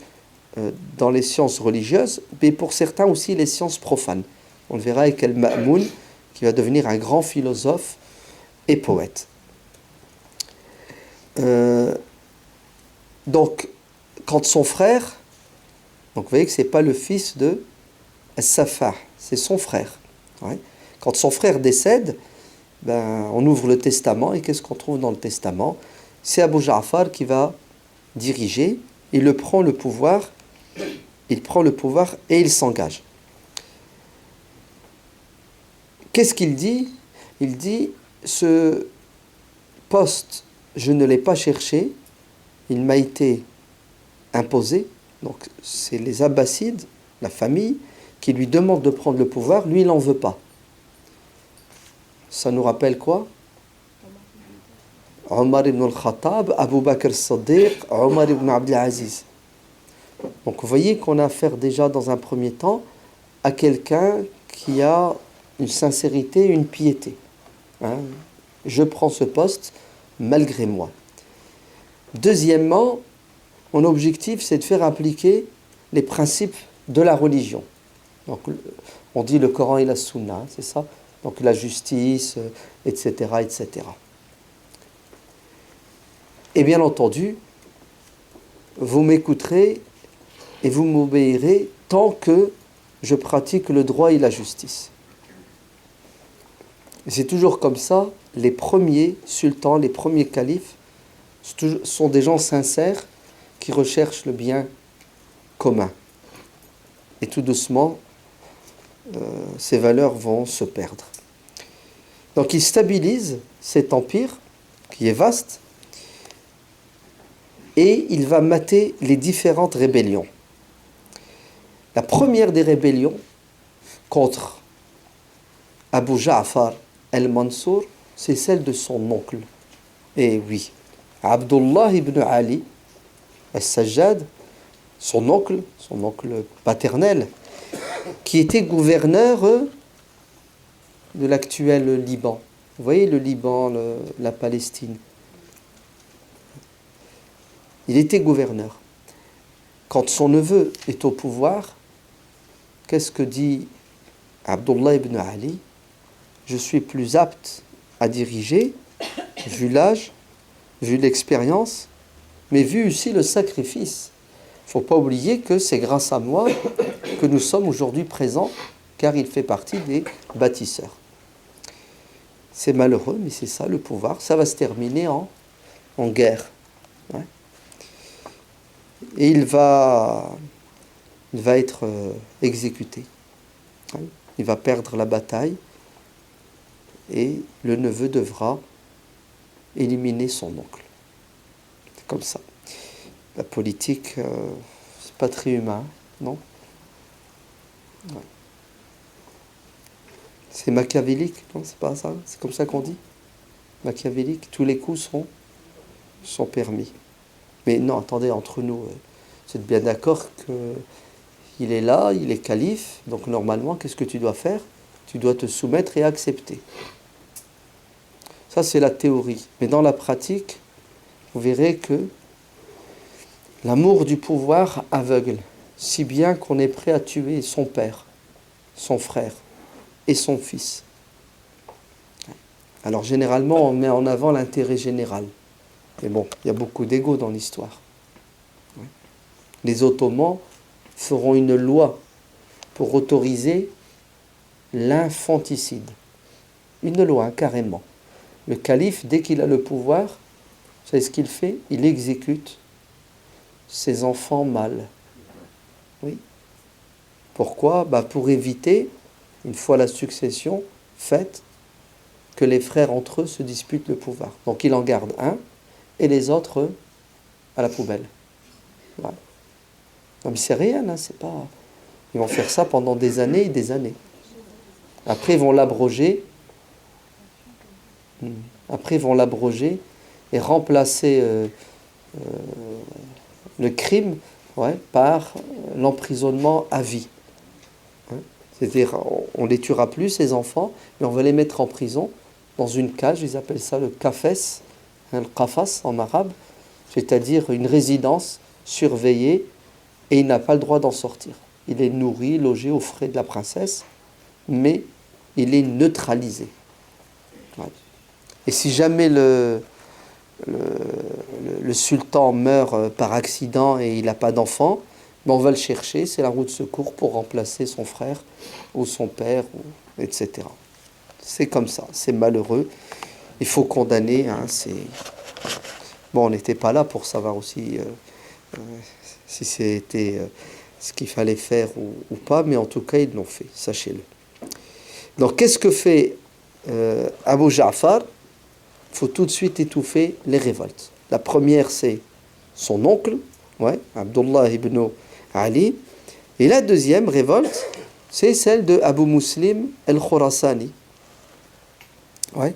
dans les sciences religieuses, mais pour certains aussi les sciences profanes. On le verra avec Al-Ma'moun, qui va devenir un grand philosophe et poète. Donc, quand son frère, donc vous voyez que ce n'est pas le fils de As-Saffah, c'est son frère. Quand son frère décède, on ouvre le testament, et qu'est-ce qu'on trouve dans le testament? C'est Abu Ja'far qui va diriger, il prend le pouvoir et il s'engage. Qu'est-ce qu'il dit? Il dit, ce poste, je ne l'ai pas cherché, il m'a été imposé. Donc c'est les Abbassides, la famille, qui lui demandent de prendre le pouvoir, lui il n'en veut pas. Ça nous rappelle quoi? Omar ibn al-Khattab, Abu Bakr as-Siddiq, Omar ibn Abdel Aziz. Donc vous voyez qu'on a affaire déjà dans un premier temps à quelqu'un qui a une sincérité, une piété. Je prends ce poste malgré moi. Deuxièmement, mon objectif c'est de faire appliquer les principes de la religion. Donc on dit le Coran et la Sunna, c'est ça? Donc la justice, etc., etc. Et bien entendu, vous m'écouterez et vous m'obéirez tant que je pratique le droit et la justice. Et c'est toujours comme ça, les premiers sultans, les premiers califes sont des gens sincères qui recherchent le bien commun. Et tout doucement, ces valeurs vont se perdre. Donc il stabilise cet empire qui est vaste et il va mater les différentes rébellions. La première des rébellions contre Abu Ja'far al-Mansour, c'est celle de son oncle. Et oui, Abdullah ibn Ali al-Sajjad, son oncle paternel, qui était gouverneur de l'actuel Liban. Vous voyez le Liban, la Palestine. Il était gouverneur. Quand son neveu est au pouvoir, qu'est-ce que dit Abdullah ibn Ali? Je suis plus apte à diriger, vu l'âge, vu l'expérience, mais vu aussi le sacrifice. Il ne faut pas oublier que c'est grâce à moi que nous sommes aujourd'hui présents, car il fait partie des bâtisseurs. C'est malheureux, mais c'est ça le pouvoir. Ça va se terminer en guerre. Ouais. Et il va être exécuté. Ouais. Il va perdre la bataille et le neveu devra éliminer son oncle. C'est comme ça. La politique, c'est pas très humain, non? Ouais. C'est machiavélique, non? C'est pas ça? C'est comme ça qu'on dit? Machiavélique, tous les coups sont permis. Mais non, attendez, entre nous, vous êtes bien d'accord qu'il est là, il est calife, donc normalement, qu'est-ce que tu dois faire? Tu dois te soumettre et accepter. Ça, c'est la théorie. Mais dans la pratique, vous verrez que l'amour du pouvoir aveugle, si bien qu'on est prêt à tuer son père, son frère et son fils. Alors généralement, on met en avant l'intérêt général. Mais bon, il y a beaucoup d'ego dans l'histoire. Les Ottomans feront une loi pour autoriser l'infanticide. Une loi, carrément. Le calife, dès qu'il a le pouvoir, vous savez ce qu'il fait? Il exécute ses enfants mâles. Oui. Pourquoi? Pour éviter, une fois la succession faite, que les frères entre eux se disputent le pouvoir. Donc il en garde un, et les autres à la poubelle. Ouais. Non mais c'est rien, hein, c'est pas... Ils vont faire ça pendant des années et des années. Après ils vont l'abroger. Après ils vont l'abroger et remplacer le crime par l'emprisonnement à vie. C'est-à-dire on ne les tuera plus, ces enfants, mais on va les mettre en prison dans une cage, ils appellent ça le kafes, le qafas en arabe, c'est-à-dire une résidence surveillée, et il n'a pas le droit d'en sortir. Il est nourri, logé aux frais de la princesse, mais il est neutralisé. Ouais. Et si jamais le sultan meurt par accident et il n'a pas d'enfant, on va le chercher, c'est la roue de secours pour remplacer son frère ou son père, etc. C'est comme ça, c'est malheureux. Il faut condamner. Bon, on n'était pas là pour savoir aussi si c'était ce qu'il fallait faire ou pas, mais en tout cas, ils l'ont fait, sachez-le. Donc, qu'est-ce que fait Abu Ja'far? Il faut tout de suite étouffer les révoltes. La première, c'est son oncle, Abdullah ibn Ali. Et la deuxième révolte, c'est celle de Abu Muslim al-Khurasani. Ouais.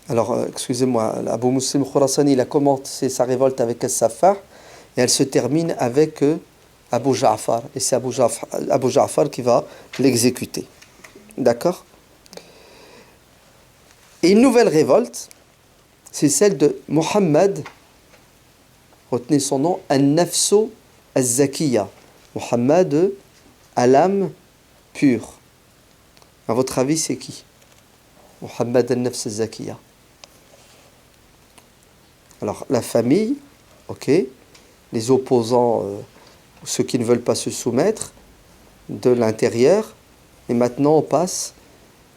Alors, excusez-moi, Abu Muslim al-Khurasani, il a commencé sa révolte avec As-Saffar, et elle se termine avec Abu Ja'far. Et c'est Abu Ja'far qui va l'exécuter. D'accord? Et une nouvelle révolte, c'est celle de Muhammad, retenez son nom, An-Nafsu Az-Zakiya. Muhammad à l'âme pure. À votre avis, c'est qui? Muhammad An-Nafs Az-Zakiya. Alors, la famille, ok, les opposants, ceux qui ne veulent pas se soumettre, de l'intérieur, et maintenant on passe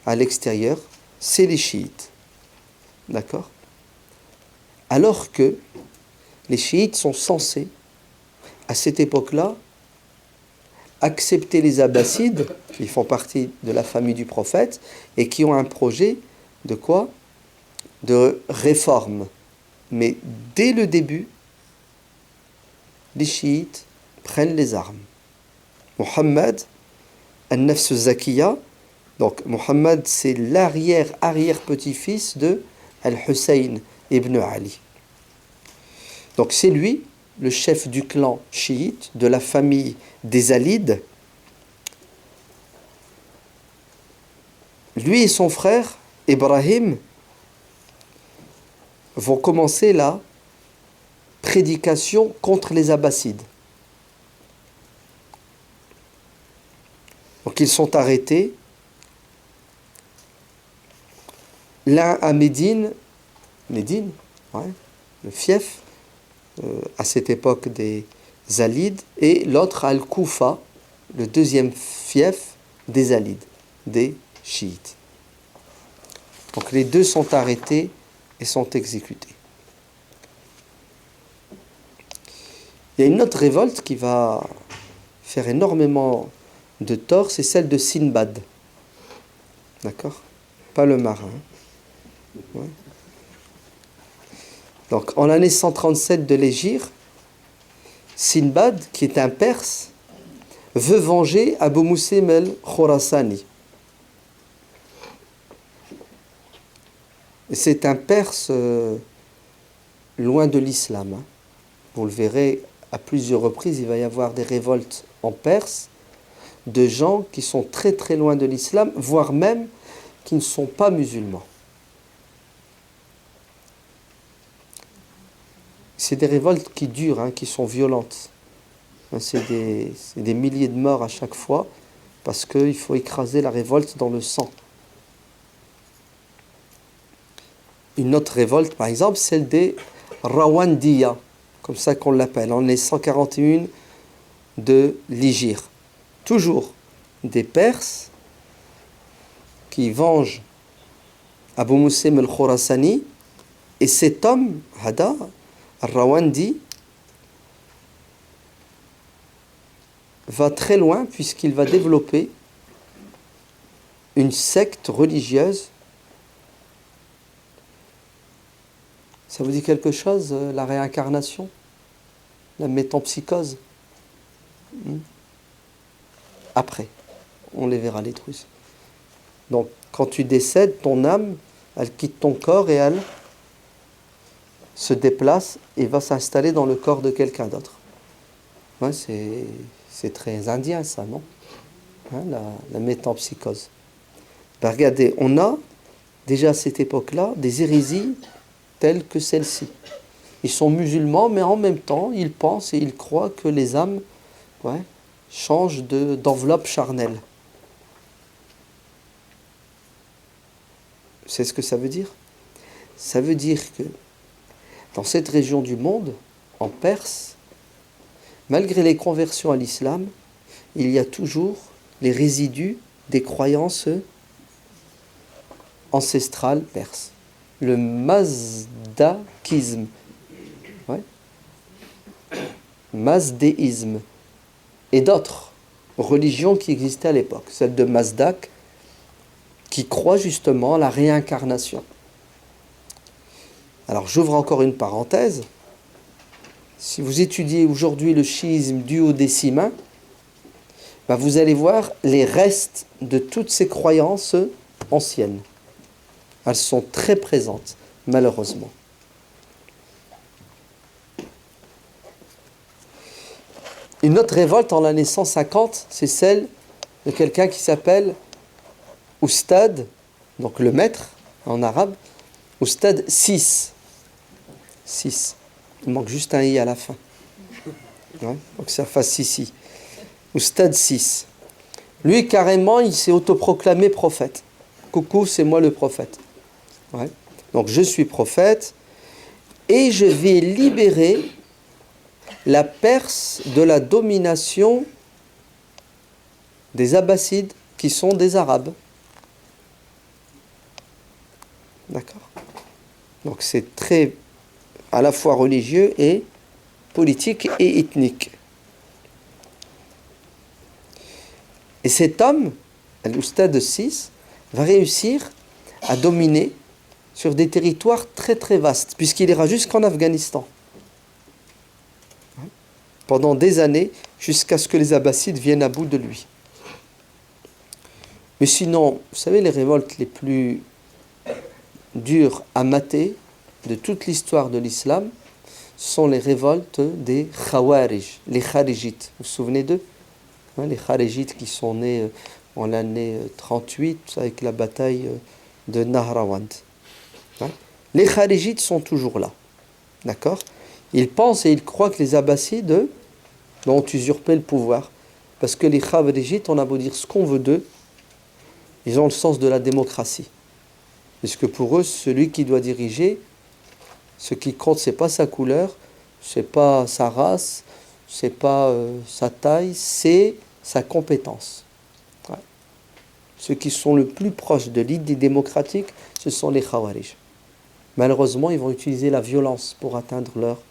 à l'extérieur, c'est les chiites. D'accord? Alors que les chiites sont censés, à cette époque-là, accepter les abbassides, qui font partie de la famille du prophète, et qui ont un projet de quoi? De réforme. Mais dès le début, les chiites prennent les armes. Muhammad, An-Nafs Zakiya, donc Muhammad, c'est l'arrière-petit-fils de Al-Hussein ibn Ali. Donc c'est lui, le chef du clan chiite, de la famille des Alides. lui et son frère, Ibrahim, vont commencer la prédication contre les Abbassides. Donc ils sont arrêtés. L'un à Médine, ouais, le fief, à cette époque des Alides, et l'autre à Al-Koufa, le deuxième fief des Alides, des chiites. Donc les deux sont arrêtés et sont exécutés. Il y a une autre révolte qui va faire énormément de tort, c'est celle de Sinbad. D'accord ? Pas le marin. Ouais. Donc en l'année 137 de l'Hégire, Sinbad, qui est un Perse, veut venger Abu Muslim el-Khorasani. C'est un Perse loin de l'islam. Vous le verrez à plusieurs reprises, il va y avoir des révoltes en Perse de gens qui sont très très loin de l'islam, voire même qui ne sont pas musulmans. C'est des révoltes qui durent, qui sont violentes. C'est des milliers de morts à chaque fois, parce qu'il faut écraser la révolte dans le sang. Une autre révolte, par exemple, celle des Rawandiya, comme ça qu'on l'appelle, en l'année 141 de l'Hégire. Toujours des Perses qui vengent Abu Muslim el-Khorasani, et cet homme, Hada, al-Rawandi, va très loin puisqu'il va développer une secte religieuse. Ça vous dit quelque chose, la réincarnation, la métempsychose? Après, on les verra, les trucs. Donc, quand tu décèdes, ton âme, elle quitte ton corps et elle se déplace et va s'installer dans le corps de quelqu'un d'autre. Ouais, c'est très indien, ça, non? La métempsychose. Ben, regardez, on a déjà à cette époque-là des hérésies telles que celle-ci. Ils sont musulmans, mais en même temps, ils pensent et ils croient que les âmes changent d'enveloppe charnelle. C'est ce que ça veut dire? Ça veut dire que dans cette région du monde, en Perse, malgré les conversions à l'islam, il y a toujours les résidus des croyances ancestrales perses. Le mazdakisme, mazdéisme, et d'autres religions qui existaient à l'époque. Celle de Mazdak, qui croit justement à la réincarnation. Alors j'ouvre encore une parenthèse. Si vous étudiez aujourd'hui le chiisme duodécimain, vous allez voir les restes de toutes ces croyances anciennes. Elles sont très présentes, malheureusement. Une autre révolte en l'année 150, c'est celle de quelqu'un qui s'appelle Oustad, donc le maître en arabe, Oustad 6. 6. Il manque juste un i à la fin. Donc ça fasse ici. Oustad 6. Lui, carrément, il s'est autoproclamé prophète. Coucou, c'est moi le prophète. Donc je suis prophète et je vais libérer la Perse de la domination des Abbassides qui sont des Arabes. D'accord? Donc c'est très à la fois religieux et politique et ethnique. Et cet homme, Al-Oustad 6, va réussir à dominer sur des territoires très très vastes, puisqu'il ira jusqu'en Afghanistan. Pendant des années, jusqu'à ce que les Abbassides viennent à bout de lui. Mais sinon, vous savez, les révoltes les plus dures à mater de toute l'histoire de l'islam sont les révoltes des Khawarij, les Kharijites. Vous vous souvenez d'eux? Les Kharijites qui sont nés en l'année 38 avec la bataille de Nahrawand. Hein? Les Kharijites sont toujours là. D'accord? Ils pensent et ils croient que les Abbassides ont usurpé le pouvoir. Parce que les Kharijites, on a beau dire ce qu'on veut d'eux, ils ont le sens de la démocratie. Puisque pour eux, celui qui doit diriger, ce qui compte, c'est pas sa couleur, c'est pas sa race, c'est pas sa taille, c'est sa compétence. Ouais. Ceux qui sont le plus proches de l'idée démocratique, ce sont les Khawarij. Malheureusement, ils vont utiliser la violence pour atteindre leurs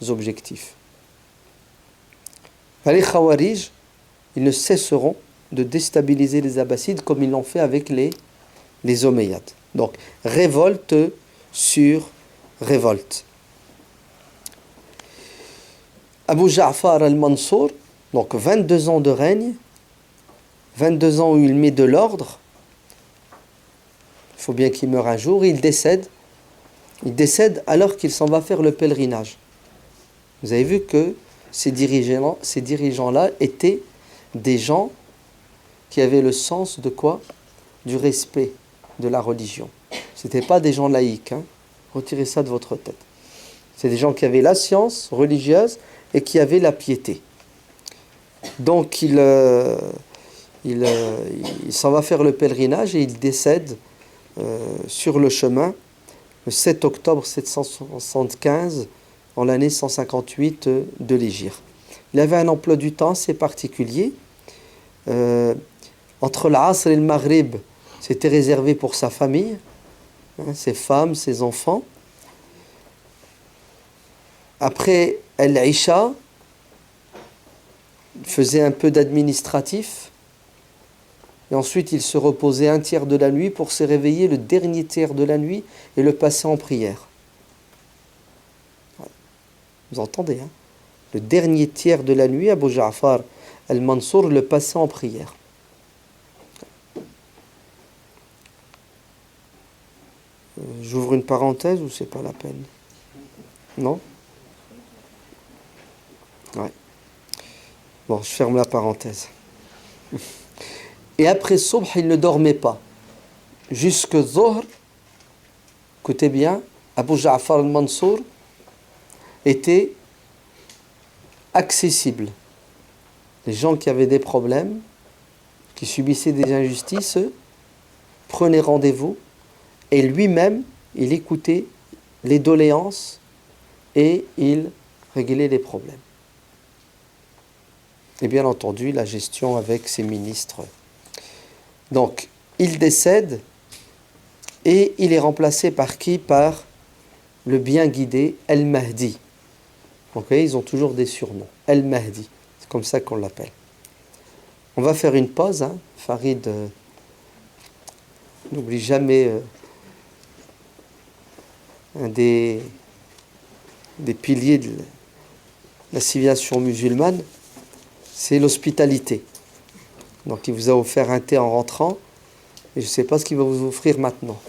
objectifs. Les Khawarij, ils ne cesseront de déstabiliser les Abbassides comme ils l'ont fait avec les Omeyyades. Donc, révolte sur révolte. Abu Ja'far al-Mansour, donc 22 ans de règne, 22 ans où il met de l'ordre, il faut bien qu'il meure un jour, il décède alors qu'il s'en va faire le pèlerinage. Vous avez vu que ces dirigeants-là étaient des gens qui avaient le sens de quoi? Du respect de la religion. Ce n'étaient pas des gens laïcs. Hein. Retirez ça de votre tête. C'est des gens qui avaient la science religieuse et qui avaient la piété. Donc il s'en va faire le pèlerinage et il décède sur le chemin le 7 octobre 775 en l'année 158 de l'Hégire. Il avait un emploi du temps assez particulier. Entre l'Asr et le Maghrib, c'était réservé pour sa famille, hein, ses femmes, ses enfants. Après l'Isha, il faisait un peu d'administratif. Et ensuite, il se reposait un tiers de la nuit pour se réveiller le dernier tiers de la nuit et le passer en prière. Vous entendez, hein? Le dernier tiers de la nuit, Abu Ja'far al-Mansour le passait en prière. J'ouvre une parenthèse ou c'est pas la peine? Non? Ouais. Bon, je ferme la parenthèse. Et après Subh, il ne dormait pas. Jusque Zohr, écoutez bien, Abu Ja'far al-Mansour était accessible. Les gens qui avaient des problèmes, qui subissaient des injustices, prenaient rendez-vous et lui-même, il écoutait les doléances et il réglait les problèmes. Et bien entendu, la gestion avec ses ministres. Donc, il décède et il est remplacé par qui? Par le bien guidé El-Mahdi. Donc, ils ont toujours des surnoms. El-Mahdi, c'est comme ça qu'on l'appelle. On va faire une pause. Hein. Farid, n'oublie jamais un des piliers de la civilisation musulmane, c'est l'hospitalité. Donc il vous a offert un thé en rentrant, et je ne sais pas ce qu'il va vous offrir maintenant.